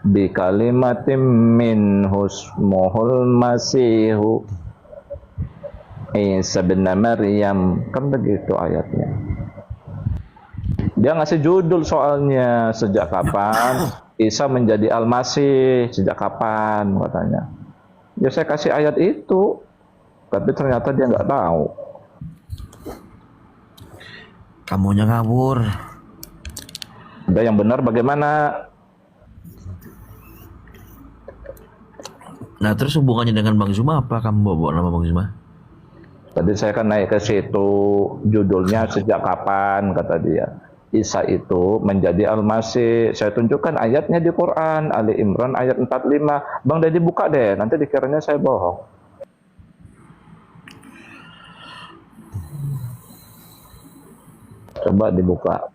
bi kalimatim minhu ismuhul masihu Isa bin Maryam. Kan begitu ayatnya. Dia ngasih judul soalnya, sejak kapan Isa menjadi Al-Masih, sejak kapan katanya. Ya saya kasih ayat itu, tapi ternyata dia nggak tahu. Kamunya ngawur. Udah yang benar bagaimana? Nah terus hubungannya dengan Bang Zuma apa? Kamu bawa nama Bang Zuma? Tadi saya kan naik ke situ, judulnya sejak kapan kata dia. Isa itu menjadi Al-Masih. Saya tunjukkan ayatnya di Quran, Ali Imran ayat 45. Bang Deddy buka deh, nanti dikiranya saya bohong. Coba dibuka.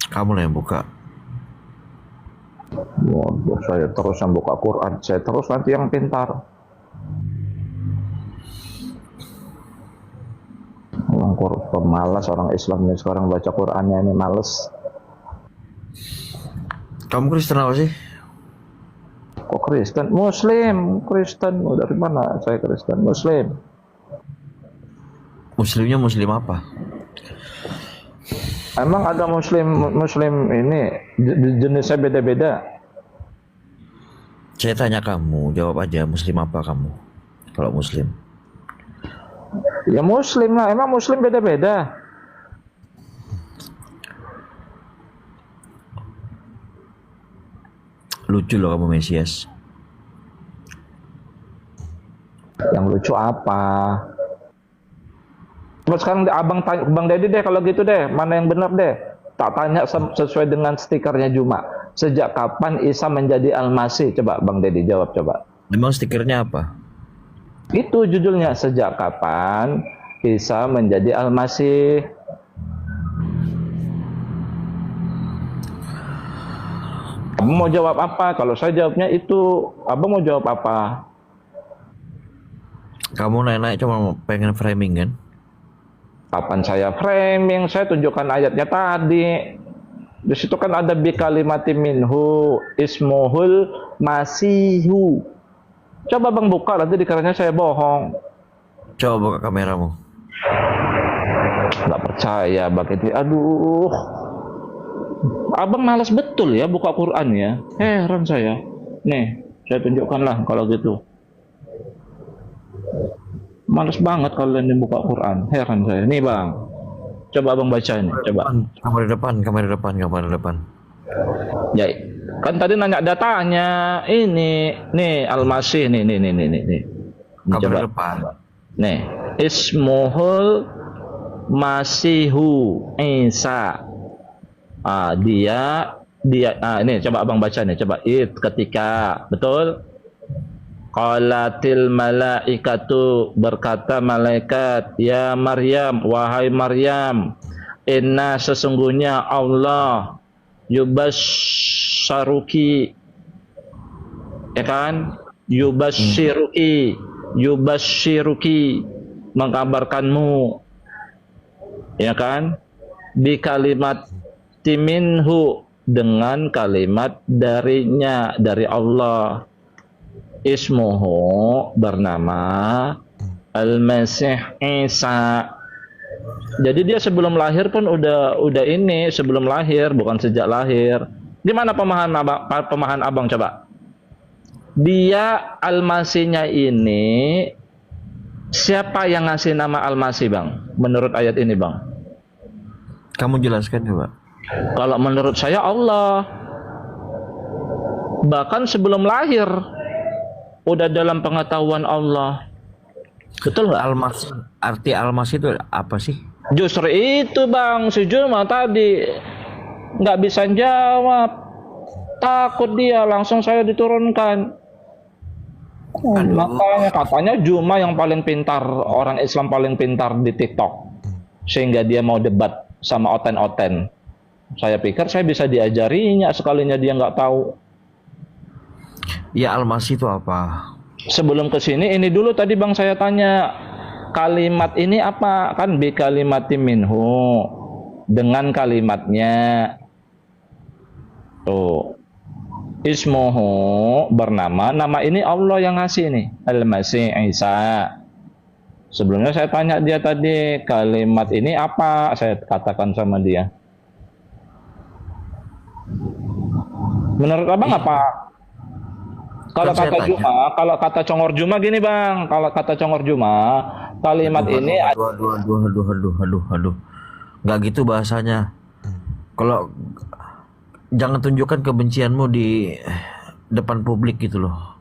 Kamu lah yang buka. Waduh, saya terus yang buka Quran, saya terus nanti yang pintar. Orang pemalas, orang Islam ini sekarang baca Qurannya ini males. Kamu Kristen apa sih? Kok Kristen? Muslim, Kristen. Oh, dari mana saya Kristen? Muslim. Muslimnya Muslim apa? Emang ada Muslim ini jenisnya beda-beda. Saya tanya kamu, jawab aja Muslim apa kamu? Kalau Muslim. Ya Muslim lah, emang Muslim beda-beda. Lucu loh kamu Mesias. Yang lucu apa? Terus sekarang abang tanya, Bang Deddy deh kalau gitu deh, mana yang benar deh? Tak tanya sesuai dengan stikernya Juma. Sejak kapan Isa menjadi Al-Masih? Coba Bang Deddy jawab coba. Memang stikernya apa? Itu judulnya, sejak kapan Isa menjadi Al-Masih. Kamu mau jawab apa? Kalau saya jawabnya itu, abang mau jawab apa? Kamu naik-naik cuma pengen framing kan? Kapan saya framing? Saya tunjukkan ayatnya tadi. Di situ kan ada bi kalimati minhu ismuhul masihu. Coba bang buka, nanti dikiranya saya bohong. Coba buka kameramu. Nggak percaya bang itu. Aduh, abang malas betul ya buka Quran ya. Heran saya. Nih, saya tunjukkan lah kalau gitu. Males banget kalau ini buka Quran. Heran saya. Nih bang, coba abang baca ini. Coba. Kamera depan. Ya, kan tadi nanya datanya. Ini, nih Al-Masih nih. Nih, Kamera coba. depan. Nih, Ismuhul Masihu Isa. Dia ini coba abang baca nih, coba ketika betul qalatil malaikatu, berkata malaikat, ya Maryam, wahai Maryam, inna sesungguhnya Allah yubassaruki, ya kan, yubassiruki mengkabarkanmu, ya kan, bi kalimat timinhu, dengan kalimat darinya, dari Allah, ismuhu, bernama Al-Masih Isa. Jadi dia sebelum lahir pun udah ini, sebelum lahir, bukan sejak lahir. Gimana pemahaman abang coba? Dia Al-Masihnya ini, siapa yang ngasih nama Al-Masih bang? Menurut ayat ini bang? Kamu jelaskan coba. Kalau menurut saya Allah. Bahkan sebelum lahir udah dalam pengetahuan Allah. Betul nggak? Almas, arti Almas itu apa sih? Justru itu bang, si Juma tadi nggak bisa jawab. Takut dia, langsung saya diturunkan. Makanya katanya Juma yang paling pintar, orang Islam paling pintar di TikTok. Sehingga dia mau debat sama oten-oten. Saya pikir saya bisa diajarinya sekalinya dia nggak tahu. Ya Almas itu apa? Sebelum ke sini ini dulu tadi bang saya tanya, kalimat ini apa? Kan bi kalimati minhu, dengan kalimatnya. Tuh. Ismuhu bernama, nama ini Allah yang ngasih nih, Al-Masih Isa. Sebelumnya saya tanya dia tadi, kalimat ini apa? Saya katakan sama dia. Menurut abang apa? Kalau Kan saya kata tanya. Juma, kalau kata Congor Juma gini bang, kalau kata Congor Juma, kalimat ini Aduh. Nggak gitu bahasanya. Kalau jangan tunjukkan kebencianmu di depan publik gitu loh.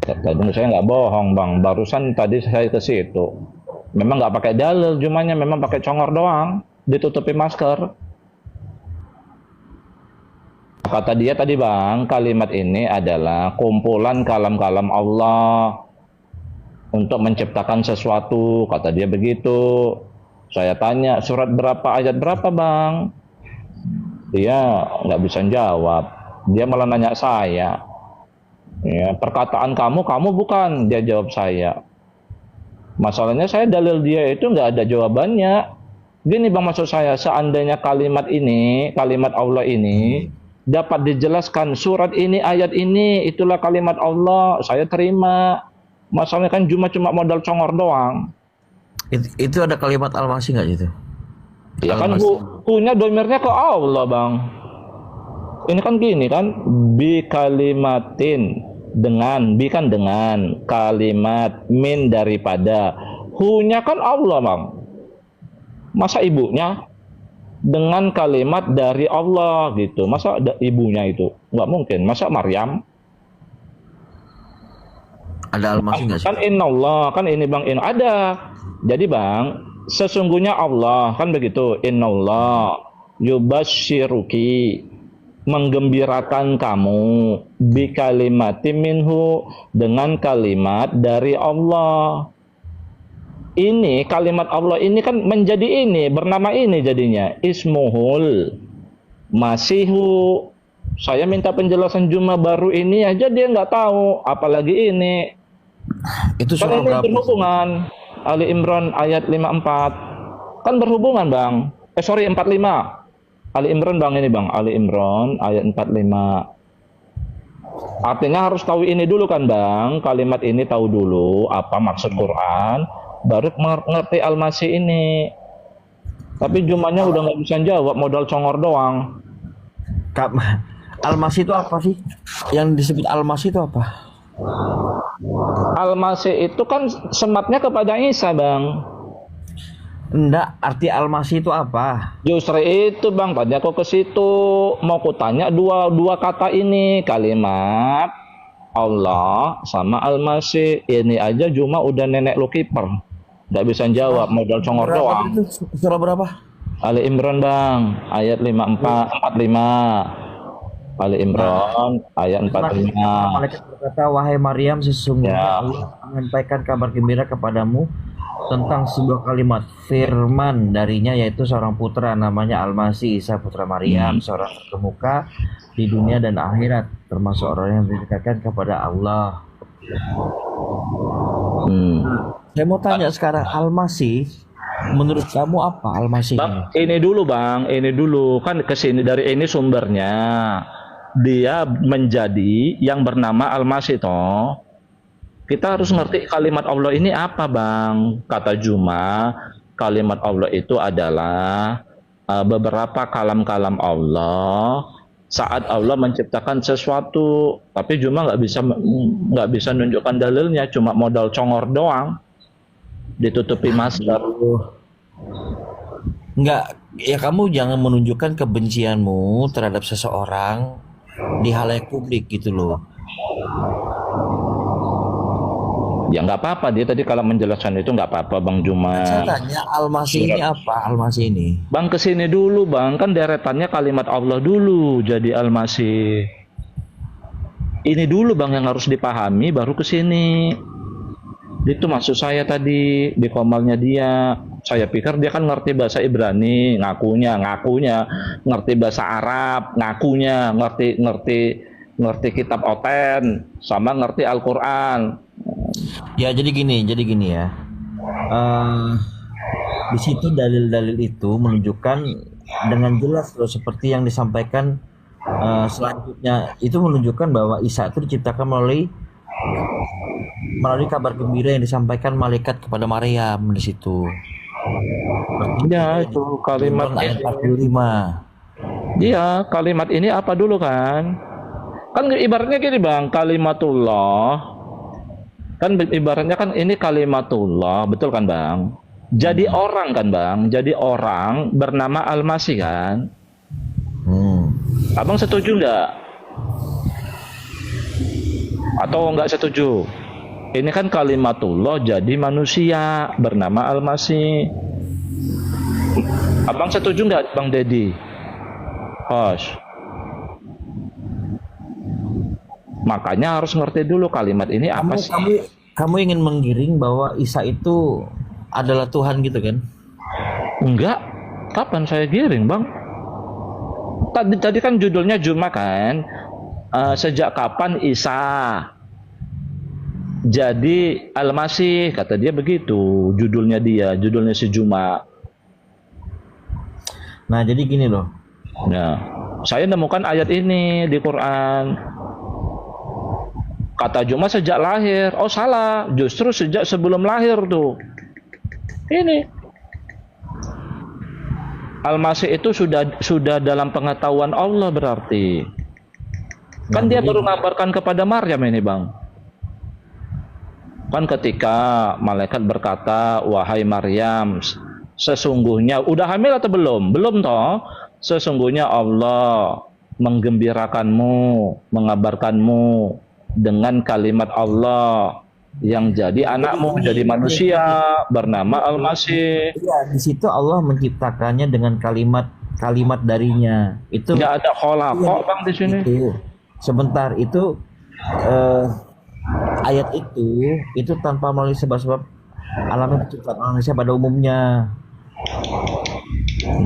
tadi saya nggak bohong bang, barusan tadi saya ke situ. Memang nggak pakai dalil, Jumanya memang pakai Congor doang, ditutupi masker. Kata dia tadi bang, kalimat ini adalah kumpulan kalam-kalam Allah untuk menciptakan sesuatu, kata dia begitu. Saya tanya surat berapa, ayat berapa bang? Dia nggak bisa jawab. Dia malah nanya saya. Ya, perkataan kamu bukan, dia jawab saya. Masalahnya saya dalil dia itu nggak ada jawabannya. Gini bang, maksud saya, seandainya kalimat ini, kalimat Allah ini dapat dijelaskan, surat ini, ayat ini, itulah kalimat Allah, saya terima. Masalahnya kan cuma modal congor doang. Itu ada kalimat Al-Masih nggak gitu? Ya kan punya domirnya ke Allah bang. Ini kan gini kan, bi kalimatin, dengan, bi kan dengan, kalimat, min daripada, hunya kan Allah bang. Masa ibunya dengan kalimat dari Allah gitu, masa ibunya itu nggak mungkin. Masa Maryam? Ada Al-Masih nggak sih? Kan innallah, kan ini bang, ada. Jadi bang, sesungguhnya Allah kan begitu, innallah yubasyiruki, menggembirakan kamu, bi kalimatin minhu, dengan kalimat dari Allah. Ini kalimat Allah ini kan menjadi ini, bernama ini jadinya Ismuhul Masihu. Saya minta penjelasan Juma baru ini aja dia nggak tahu, apalagi ini. Itu Kan surah ini berapa? berhubungan. Ali Imran ayat 54. Kan berhubungan bang. Sorry, 45. Ali Imran bang, ini bang, Ali Imran ayat 45. Artinya harus tahu ini dulu kan bang, kalimat ini tahu dulu apa maksud Quran, baru ngerti Al-Masih ini. Tapi Jumanya udah nggak bisa jawab, modal congor doang. Al-Masih itu apa sih? Yang disebut Al-Masih itu apa? Al-Masih itu kan sematnya kepada Isa bang. Enggak, arti Al-Masih itu apa? Justru itu bang, tadi aku ke situ mau kutanya dua kata ini, kalimat Allah sama Al-Masih. Ini aja Juma udah nenek lu kiper, nggak bisa jawab, modal congor Berapa doang. itu? Surah berapa? Ali Imran bang, ayat 45. Ali Imran ayat 45. Malaikat berkata, wahai Maryam, sesungguhnya Ya. Allah menyampaikan kabar gembira kepadamu tentang sebuah kalimat firman darinya, yaitu seorang putra namanya Al-Masih Isa putra Maryam, seorang terkemuka di dunia dan akhirat, termasuk orang yang didekatkan kepada Allah. Saya mau tanya sekarang, Al-Masih menurut kamu apa Al-Masih ini? Bang, ini dulu bang, ini dulu kan kesini dari ini sumbernya. Dia menjadi yang bernama Al-Masih toh. Kita harus ngerti kalimat Allah ini apa bang. Kata Juma, kalimat Allah itu adalah beberapa kalam-kalam Allah saat Allah menciptakan sesuatu. Tapi Juma nggak bisa nunjukkan dalilnya, cuma modal congor doang, ditutupi masker. Enggak, ya kamu jangan menunjukkan kebencianmu terhadap seseorang di halayak publik gitu loh. Ya nggak apa-apa, dia tadi kalau menjelaskan itu nggak apa-apa bang Juma. Saya tanya Al-Masih ini apa? Al-Masih ini. Bang kesini dulu bang, kan deretannya kalimat Allah dulu jadi Al-Masih. Ini dulu bang yang harus dipahami, baru kesini. Itu maksud saya tadi di komalnya dia. Saya pikir dia kan ngerti bahasa Ibrani, ngakunya, ngerti bahasa Arab, ngakunya, ngerti kitab Oten, sama ngerti Al-Quran. Ya jadi gini ya. Di situ dalil-dalil itu menunjukkan dengan jelas loh, seperti yang disampaikan selanjutnya itu menunjukkan bahwa Isa itu diciptakan melalui kabar gembira yang disampaikan malaikat kepada Maryam di situ. Ya, itu kalimat Ayat ini. 45. Iya, kalimat ini apa dulu kan? Kan ibaratnya gini Bang, kalimatullah. Kan ibaratnya kan ini kalimatullah, betul kan Bang? Jadi orang kan Bang, jadi orang bernama Al-Masih kan? Hmm. Abang setuju nggak? Atau nggak setuju? Ini kan kalimatullah jadi manusia bernama Al-Masih. Abang setuju nggak Bang Dedi? Hosh. Makanya harus ngerti dulu kalimat ini apa sih? Kamu ingin menggiring bahwa Isa itu adalah Tuhan gitu kan? Enggak. Kapan saya giring Bang? Tadi kan judulnya Juma kan? Sejak kapan Isa jadi Al-Masih, kata dia begitu, judulnya si Juma. Nah, jadi gini loh. Nah, saya nemukan ayat ini di Quran. Kata Juma sejak lahir. Oh salah, justru sejak sebelum lahir tuh. Ini Al-Masih itu sudah dalam pengetahuan Allah berarti. Kan dia baru ngabarkan kepada Maryam ini Bang. Kan ketika malaikat berkata, wahai Maryam, sesungguhnya, udah hamil atau belum? Belum toh? Sesungguhnya Allah menggembirakanmu, mengabarkanmu dengan kalimat Allah yang jadi anakmu, jadi manusia bernama Al-Masih. Iya, di situ Allah menciptakannya dengan kalimat darinya. Itu Nggak ada kholaqo Bang di sini. itu. Sebentar itu ayat itu tanpa melalui sebab-sebab alami penciptaan manusia pada umumnya.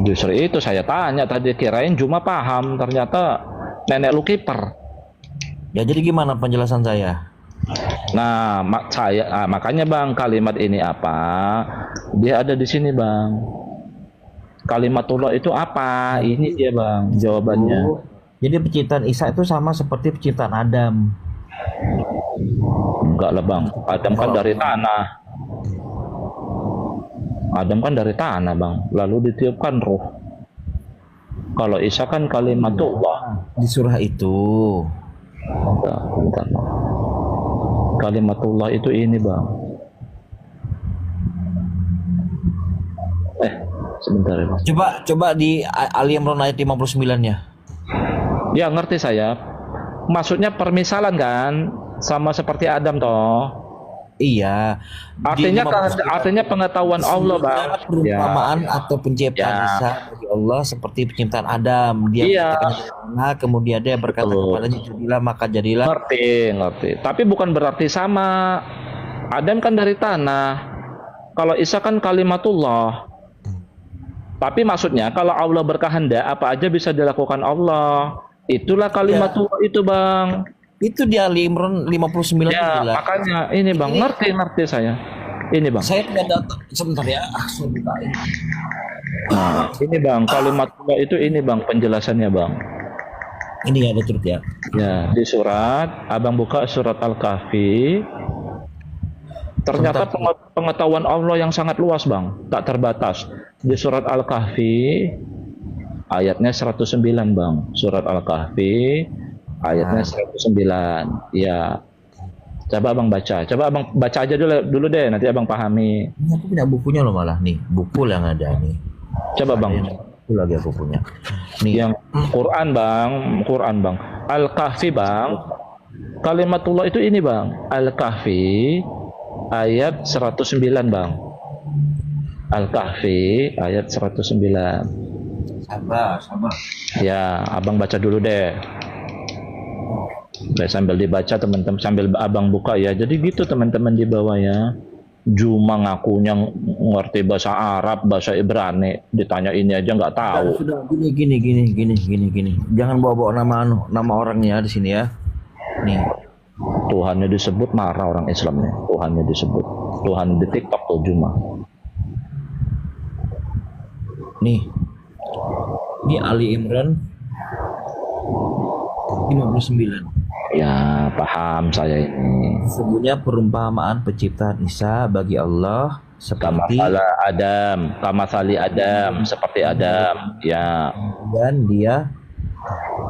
Justru itu saya tanya tadi, kirain Juma paham, ternyata nenek lu kiper. Ya jadi gimana penjelasan saya? Nah, makanya Bang, kalimat ini apa? Dia ada di sini Bang. Kalimatullah itu apa? Ini dia Bang, jawabannya. Jadi penciptaan Isa itu sama seperti penciptaan Adam. Enggak lah Bang, Adam kan dari tanah. Adam kan dari tanah Bang, lalu ditiupkan ruh. Kalau Isa kan kalimatullah. Di surah itu. Bentar. Kalimatullah itu ini Bang. Sebentar ya Bang. Coba di Ali Imran ayat 59-nya. Ya ngerti saya. Maksudnya permisalan kan, sama seperti Adam toh. Iya. Artinya pengetahuan Allah Bang. Perumpamaan atau penciptaan Isa bagi Allah seperti penciptaan Adam. Dia menciptakan, kemudian dia berkata kepadanya jadilah, maka jadilah. Ngerti. Tapi bukan berarti sama. Adam kan dari tanah. Kalau Isa kan kalimatullah. Tapi maksudnya kalau Allah berkehendak, apa aja bisa dilakukan Allah. Itulah kalimatullah itu Bang. Itu di Ali Imran 59 ya, itu makanya ini Bang, ngerti saya. Ini Bang. Saya punya data sebentar ya. Saya bukain. Nah, ini Bang, kalimatullah itu ini Bang penjelasannya Bang. Ini ada turut ya. Ya, di surat, Abang buka surat Al-Kahfi. Ternyata pengetahuan Allah yang sangat luas Bang, tak terbatas. Di surat Al-Kahfi ayatnya 109 Bang. Surat Al-Kahfi ayatnya 109. Ya. Coba Abang baca. Coba Abang baca aja dulu deh, nanti Abang pahami. Ini aku punya bukunya loh malah nih. Buku yang ada nih. Coba Bang. Buku lagi aku punya. Nih. Yang Quran Bang. Al-Kahfi Bang. Kalimatullah itu ini Bang. Al-Kahfi ayat 109 Bang. Al-Kahfi ayat 109. Sabar. Ya, Abang baca dulu deh. Sambil dibaca teman-teman, sambil Abang buka ya. Jadi gitu teman-teman di bawah ya. Juma ngakunya ngerti bahasa Arab, bahasa Ibrani, ditanya ini aja nggak tahu. Sudah gini. Jangan bawa-bawa nama orangnya di sini ya. Nih. Tuhannya disebut, marah orang Islam nih. Tuhannya disebut. Tuhan di TikTok tuh Juma. Nih. Ini Ali Imran 59. Ya, paham saya ini. Sesungguhnya perumpamaan penciptaan Isa bagi Allah seperti Kama sali Adam, seperti Adam. Ya. dan dia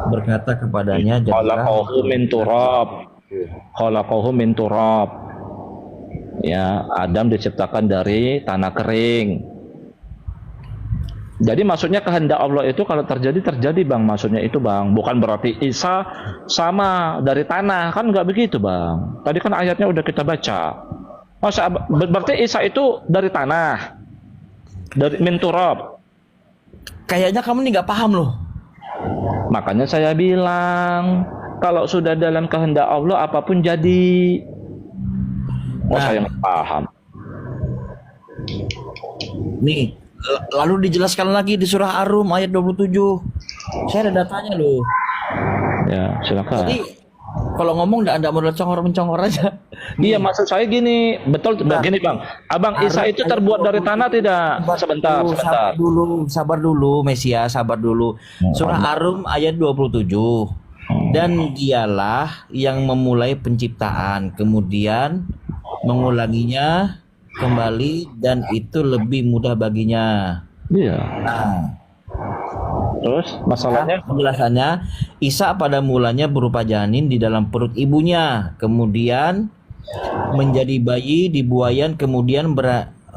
berkata kepadanya jadilah Khalaqahu min turab. Ya, Adam diciptakan dari tanah kering. Jadi maksudnya kehendak Allah itu kalau terjadi Bang, maksudnya itu Bang, bukan berarti Isa sama dari tanah, kan nggak begitu Bang. Tadi kan ayatnya udah kita baca. Berarti Isa itu dari tanah, dari min turab. Kayaknya kamu nih nggak paham loh. Makanya saya bilang kalau sudah dalam kehendak Allah apapun jadi. Saya nggak paham. Nih, lalu dijelaskan lagi di surah Ar-Rum ayat 27. Saya ada datanya loh. Ya, silakan. Jadi kalau ngomong enggak modal congor-mencongor aja. Iya, maksud saya gini, betul gini Bang. Abang Isa itu terbuat dari tanah tidak? Sebentar. Sabar dulu, Mesia, sabar dulu. Surah Ar-Rum ayat 27. Dan dialah yang memulai penciptaan, kemudian mengulanginya kembali, dan itu lebih mudah baginya. Iya. Nah, terus masalahnya penjelasannya, Isa pada mulanya berupa janin di dalam perut ibunya, kemudian menjadi bayi di buayan, kemudian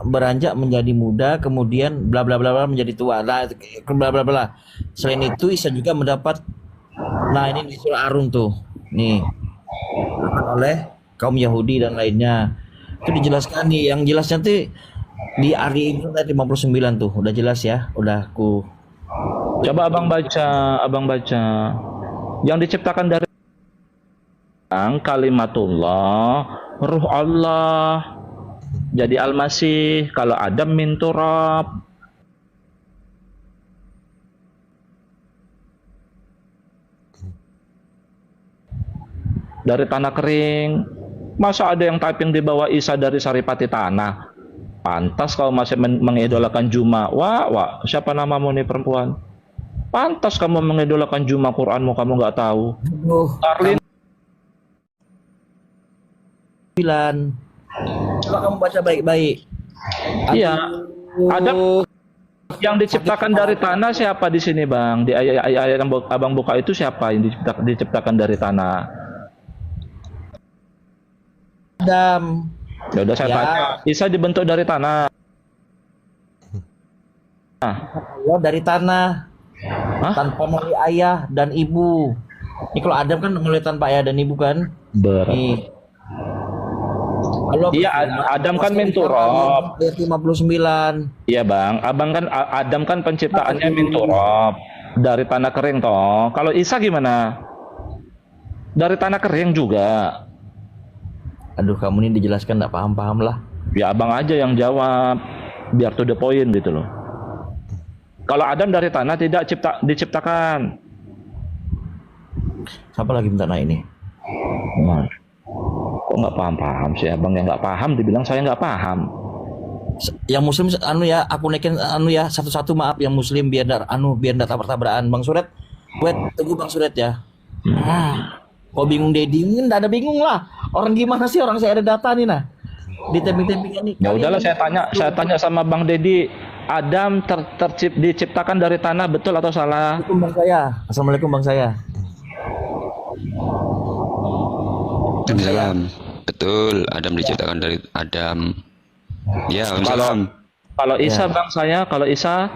beranjak menjadi muda, kemudian bla bla bla bla menjadi tua. Nah, bla bla bla. Selain itu Isa juga mendapat, nah ini di surah Ar-Rum tuh. Nih. Oleh kaum Yahudi dan lainnya. Itu dijelaskan nih, yang jelasnya tuh di Ali Imran ayat 59 tuh. Udah jelas ya, udah aku coba abang baca. Yang diciptakan dari kalimatullah, ruh Allah. Jadi Al-Masih, kalau Adam min turab. Dari tanah kering. Masa ada yang typing di bawah Isa dari saripati tanah? Pantas kau masih mengidolakan Juma. Wah, siapa namamu nih perempuan? Pantas kamu mengidolakan Juma, Quranmu kamu nggak tahu. Arlin 9. Coba kamu baca baik-baik. Iya. Adam yang diciptakan dari tanah siapa di sini Bang? Di ayat yang abang buka itu siapa yang diciptakan dari tanah? Adam. Ya udah saya tanya. Isa dibentuk dari tanah. Allah dari tanah. Hah? Tanpa melalui ayah dan ibu. Ini kalau Adam kan melalui tanpa ayah dan ibu kan? Nih. Iya, Adam kan min turab. Ayat 59. Iya Bang, abang kan Adam kan penciptaannya min turab, dari tanah kering toh. Kalau Isa gimana? Dari tanah kering juga. Aduh, kamu ini dijelaskan nggak paham-paham lah. Ya abang aja yang jawab, biar to the point gitu loh. Kalau Adam dari tanah tidak diciptakan. Siapa lagi minta naik ini? Nah, kok nggak paham-paham sih abang, yang nggak paham dibilang saya nggak paham. Yang muslim aku naikin satu-satu, maaf, yang muslim biar enggak tabrak-tabrakan. Bang Suret, tunggu Bang Suret ya. Kok bingung Dedi? Enggak ada bingung lah. Orang gimana sih, orang saya ada data nih nah. Di temping-tempingnya nih. Ya udahlah, saya tanya sama Bang Dedi, Adam diciptakan dari tanah, betul atau salah? Assalamualaikum Bang saya. Assalamualaikum Bang saya. Waalaikumsalam. Betul, Adam diciptakan dari Adam. Ya, kalau Isa ya. Bang saya, kalau Isa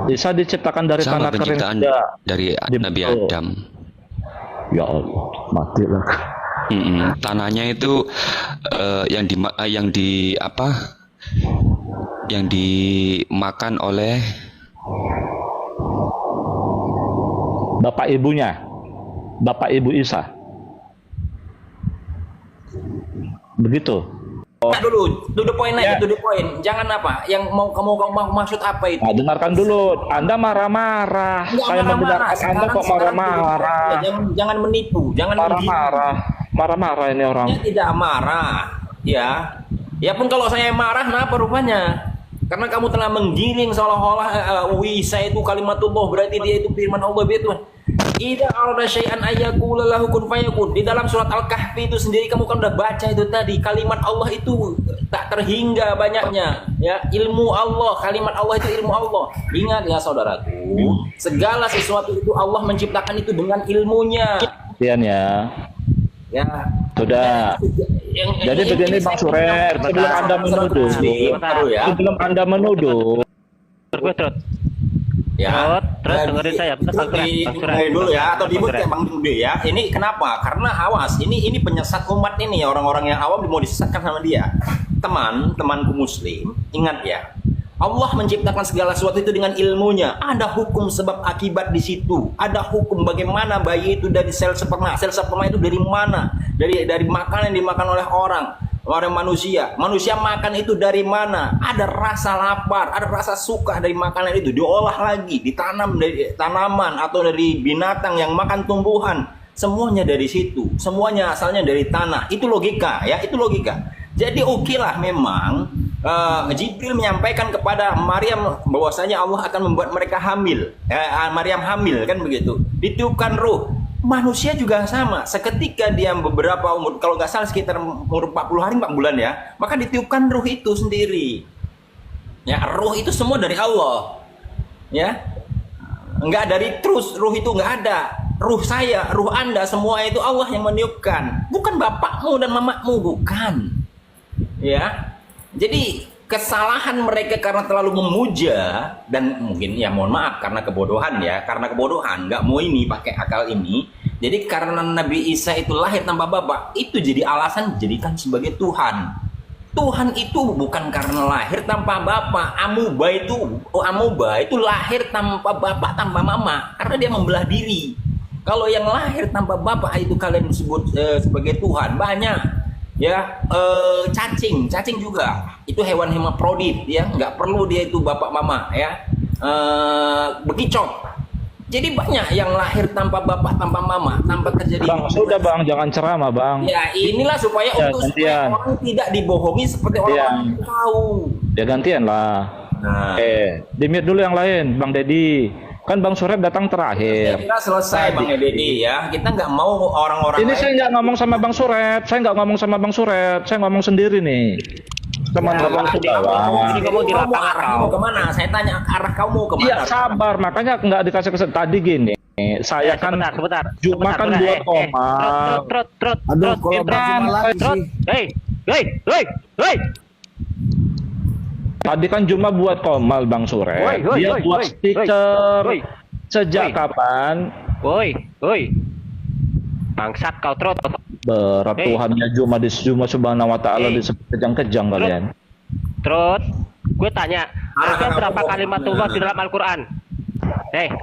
Isa diciptakan dari sama tanah kering dari Nabi Adam. Ya Allah, mati lah. Tanahnya itu yang dimakan oleh bapak ibunya, bapak ibu Isa. Begitu. Dulu, to the point aja, to the point. Jangan apa, yang mau kamu maksud apa itu? Nah, dengarkan dulu. Anda marah-marah. Saya mendengarkan Anda kok marah-marah. Jangan menipu, jangan marah-marah ini orang. Saya tidak marah, ya. Ya pun kalau saya marah, kenapa rupanya? Karena kamu telah menggiring seolah-olah Isa itu kalimatullah, berarti dia itu firman Allah begitu. Idza arada syai'an ayyaqula lahu kun fayakun. Di dalam surat Al-Kahfi itu sendiri kamu kan udah baca itu tadi, kalimat Allah itu tak terhingga banyaknya, ya. Ilmu Allah, kalimat Allah itu ilmu Allah. Ingat ya saudaraku, segala sesuatu itu Allah menciptakan itu dengan ilmunya. Sekian ya. Ya. Sudah. Jadi begini Bang Suret, sebelum Anda menuduh, sebelum Anda menuduh, Ya, terus dengerin saya, Bang Suret. Dengerin dulu ya, atau dimut kayak Bang Dude ya. Ini kenapa? Karena awas, ini penyesat umat ini, orang-orang yang awam mau disesatkan sama dia. Temanku Muslim, ingat ya, Allah menciptakan segala sesuatu itu dengan ilmunya. Ada hukum sebab akibat di situ. Ada hukum bagaimana bayi itu dari sel sperma. Sel sperma itu dari mana? Dari makanan yang dimakan oleh orang manusia. Manusia makan itu dari mana? Ada rasa lapar, ada rasa suka dari makanan itu. Diolah lagi, ditanam dari tanaman atau dari binatang yang makan tumbuhan. Semuanya dari situ. Semuanya asalnya dari tanah. Itu logika ya, itu logika. Jadi okelah memang Jibril menyampaikan kepada Maryam bahwasanya Allah akan membuat mereka hamil. Maryam hamil kan begitu. Ditiupkan ruh. Manusia juga sama. Seketika dia beberapa umur, kalau nggak salah sekitar umur 40 hari 4 bulan ya, maka ditiupkan ruh itu sendiri. Ya, ruh itu semua dari Allah. Ya. Enggak dari terus, ruh itu nggak ada. Ruh saya, ruh Anda, semua itu Allah yang meniupkan. Bukan bapakmu dan mamamu, bukan. Ya. Jadi kesalahan mereka karena terlalu memuja, dan mungkin ya mohon maaf karena kebodohan ya, karena kebodohan nggak mau ini pakai akal ini. Jadi karena Nabi Isa itu lahir tanpa bapak, itu jadi alasan dijadikan sebagai Tuhan. Tuhan itu bukan karena lahir tanpa bapak. Amuba itu lahir tanpa bapak, tanpa mama, karena dia membelah diri. Kalau yang lahir tanpa bapak itu kalian sebut sebagai Tuhan, banyak. Ya, cacing juga itu hewan hemaprodit ya, nggak perlu dia itu bapak mama ya. Bekicot, jadi banyak yang lahir tanpa bapak, tanpa mama, tanpa terjadi. Bang, sudah Bang, jangan ceramah Bang. Ya inilah supaya Ya, untuk gantian. supaya orang tidak dibohongi seperti orang yang tahu. Ya gantian lah. Nah, Di-mute dulu yang lain, Bang Dedi. Kan Bang Suret datang saya terakhir. kira selesai Bang Deddy ya. Kita nggak mau orang-orang Ini lain. saya nggak ngomong sama Bang Suret, saya nggak ngomong sama Bang Suret, saya ngomong sendiri nih. Teman Bang Suret. Ini kamu di lapangan arahnya mau kemana? Saya tanya arah kamu kemana? Iya sabar, makanya nggak dikasih kesan. Tadi gini, saya kan sebentar. cuma kan buat koma. Trot. Aduh, kalau Bang lagi sih. Hei. Tadi kan cuma buat komal Bang Suret. Woi, Dia woi, buat woi, stiker. woi. Sejak Woi. kapan? Woi. Bangsat kau trot. Berat Hei. Tuhannya cuma subhanahu wa ta'ala Hei. disebut kejang-kejang kalian. Trot. Gue tanya, ada berapa kalimat Allah di dalam Al-Qur'an?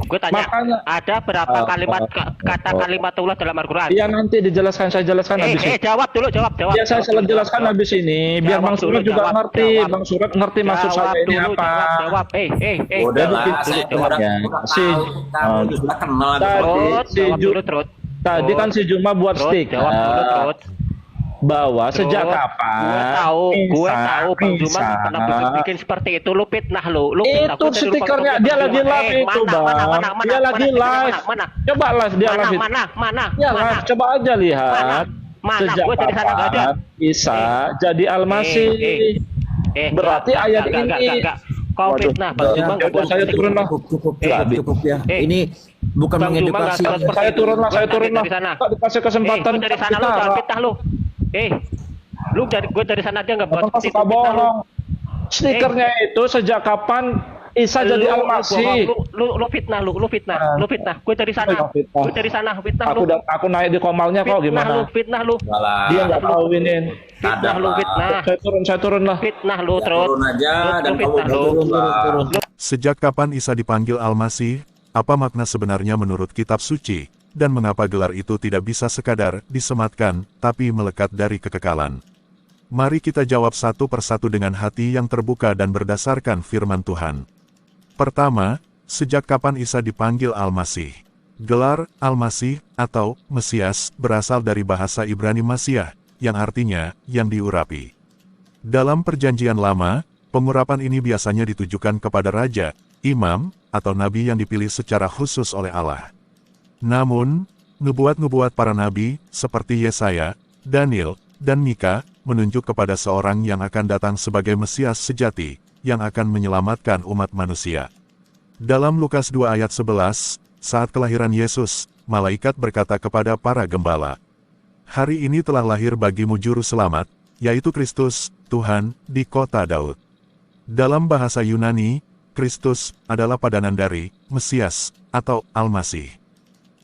Gue tanya, Makanya- ada berapa kalimat kata kalimat Allah dalam Al-Qur'an? Iya nanti dijelaskan, saya jelaskan habis ini. Jawab dulu, jawab. Ya saya selalu jelaskan habis ini, biar Jawab Bang Suret dulu, juga jawab, ngerti, jawab. Bang Suret ngerti maksud saya ini apa. Jawab. Udah lah, Jadi, saya dulu, udah ya. tahu, kamu itu sudah kenal. Tadi, Trot, si jawab Ju- dulu, Trot. Tadi kan si Juma buat Trot, stiker jawab dulu, Trot. bahwa sejak Trot, kapan gue tahu Bang Juma kenapa bikin seperti itu. Lu fitnah lu fitnah. itu stikernya dia lagi live itu Bang, dia lagi live, coba live dia live itu. Mana? Ya live, coba aja lihat Mana? sejak Gua dari sana nggak ada. kapan Isa jadi Al-Masih. Berarti ayat ini. Kau Waduh, fitnah Bang Juma nggak udah, boleh saya seperti turun itu. lah. Cukup ya. Ini bukan Bang Juma mengedukasi. nggak seperti Saya itu. turun lah, Gua dari sana. Kok dikasih kesempatan Gua dari sana lu bicara. jangan fitnah lu. Gue dari sana aja nggak buat Abang seperti suka itu, fitnah lu. bohong. Stikernya itu sejak kapan Isa jadi Al-Masih? Lu fitnah. Gue dari sana. Oh, fitnah. Gue dari sana fitnah lu. Aku naik di komalnya kok gimana? Fitnah lu. Dia nggak kawinin. Fitnah lu, fitnah. Saya turun lah. Fitnah lu, Trot. Turun aja dan Lu kamu fitnah lu. turun. Sejak kapan Isa dipanggil Al-Masih? Apa makna sebenarnya menurut kitab suci? Dan mengapa gelar itu tidak bisa sekadar disematkan, tapi melekat dari kekekalan? Mari kita jawab satu persatu dengan hati yang terbuka dan berdasarkan firman Tuhan. Pertama, sejak kapan Isa dipanggil Al-Masih? Gelar Al-Masih atau Mesias berasal dari bahasa Ibrani Masiah, yang artinya yang diurapi. Dalam Perjanjian Lama, Pengurapan ini biasanya ditujukan kepada raja, imam, atau nabi yang dipilih secara khusus oleh Allah. Namun, nubuat-nubuat para nabi, seperti Yesaya, Daniel, dan Mika, menunjuk kepada seorang yang akan datang sebagai Mesias sejati, yang akan menyelamatkan umat manusia. Dalam Lukas 2 ayat 11, saat kelahiran Yesus, malaikat berkata kepada para gembala, "Hari ini telah lahir bagimu juru selamat, yaitu Kristus, Tuhan, di kota Daud." Dalam bahasa Yunani, Kristus adalah padanan dari Mesias atau Al-Masih.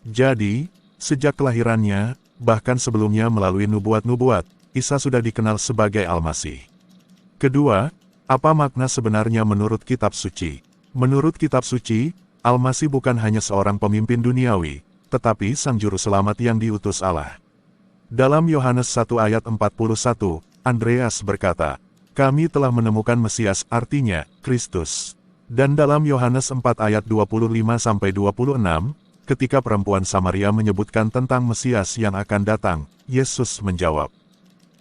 Jadi, sejak kelahirannya, bahkan sebelumnya melalui nubuat-nubuat, Isa sudah dikenal sebagai Al-Masih. Kedua, apa makna sebenarnya menurut Kitab Suci? Menurut Kitab Suci, Al-Masih bukan hanya seorang pemimpin duniawi, tetapi Sang Juru Selamat yang diutus Allah. Dalam Yohanes 1 ayat 41, Andreas berkata, "Kami telah menemukan Mesias," artinya Kristus. Dan dalam Yohanes 4 ayat 25-26, ketika perempuan Samaria menyebutkan tentang Mesias yang akan datang, Yesus menjawab,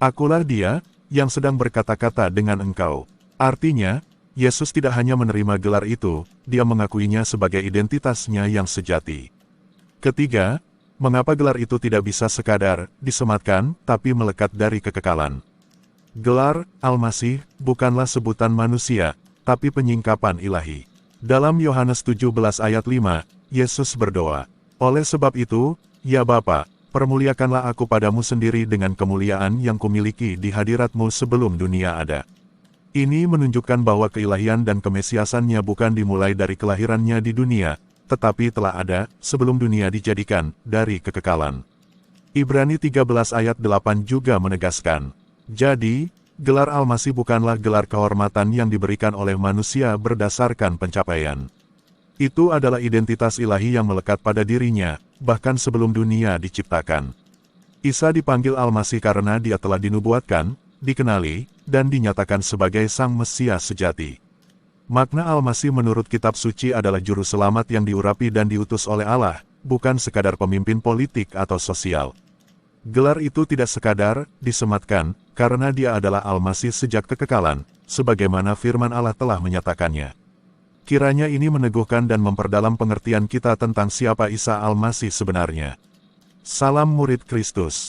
"Akulah dia, yang sedang berkata-kata dengan engkau." Artinya, Yesus tidak hanya menerima gelar itu, dia mengakuinya sebagai identitasnya yang sejati. Ketiga, mengapa gelar itu tidak bisa sekadar disematkan, tapi melekat dari kekekalan? Gelar Al-Masih bukanlah sebutan manusia, tapi penyingkapan ilahi. Dalam Yohanes 17 ayat 5, Yesus berdoa, "Oleh sebab itu, ya Bapa, permuliakanlah aku padamu sendiri dengan kemuliaan yang kumiliki di hadiratmu sebelum dunia ada." Ini menunjukkan bahwa keilahian dan kemesiasannya bukan dimulai dari kelahirannya di dunia, tetapi telah ada sebelum dunia dijadikan dari kekekalan. Ibrani 13 ayat 8 juga menegaskan, jadi, gelar Al-Masih bukanlah gelar kehormatan yang diberikan oleh manusia berdasarkan pencapaian. Itu adalah identitas ilahi yang melekat pada dirinya, bahkan sebelum dunia diciptakan. Isa dipanggil Al-Masih karena dia telah dinubuatkan, dikenali, dan dinyatakan sebagai Sang Mesias sejati. Makna Al-Masih menurut Kitab Suci adalah juru selamat yang diurapi dan diutus oleh Allah, bukan sekadar pemimpin politik atau sosial. Gelar itu tidak sekadar disematkan, karena dia adalah Al-Masih sejak kekekalan, sebagaimana firman Allah telah menyatakannya. Kiranya ini meneguhkan dan memperdalam pengertian kita tentang siapa Isa Al-Masih sebenarnya. Salam murid Kristus.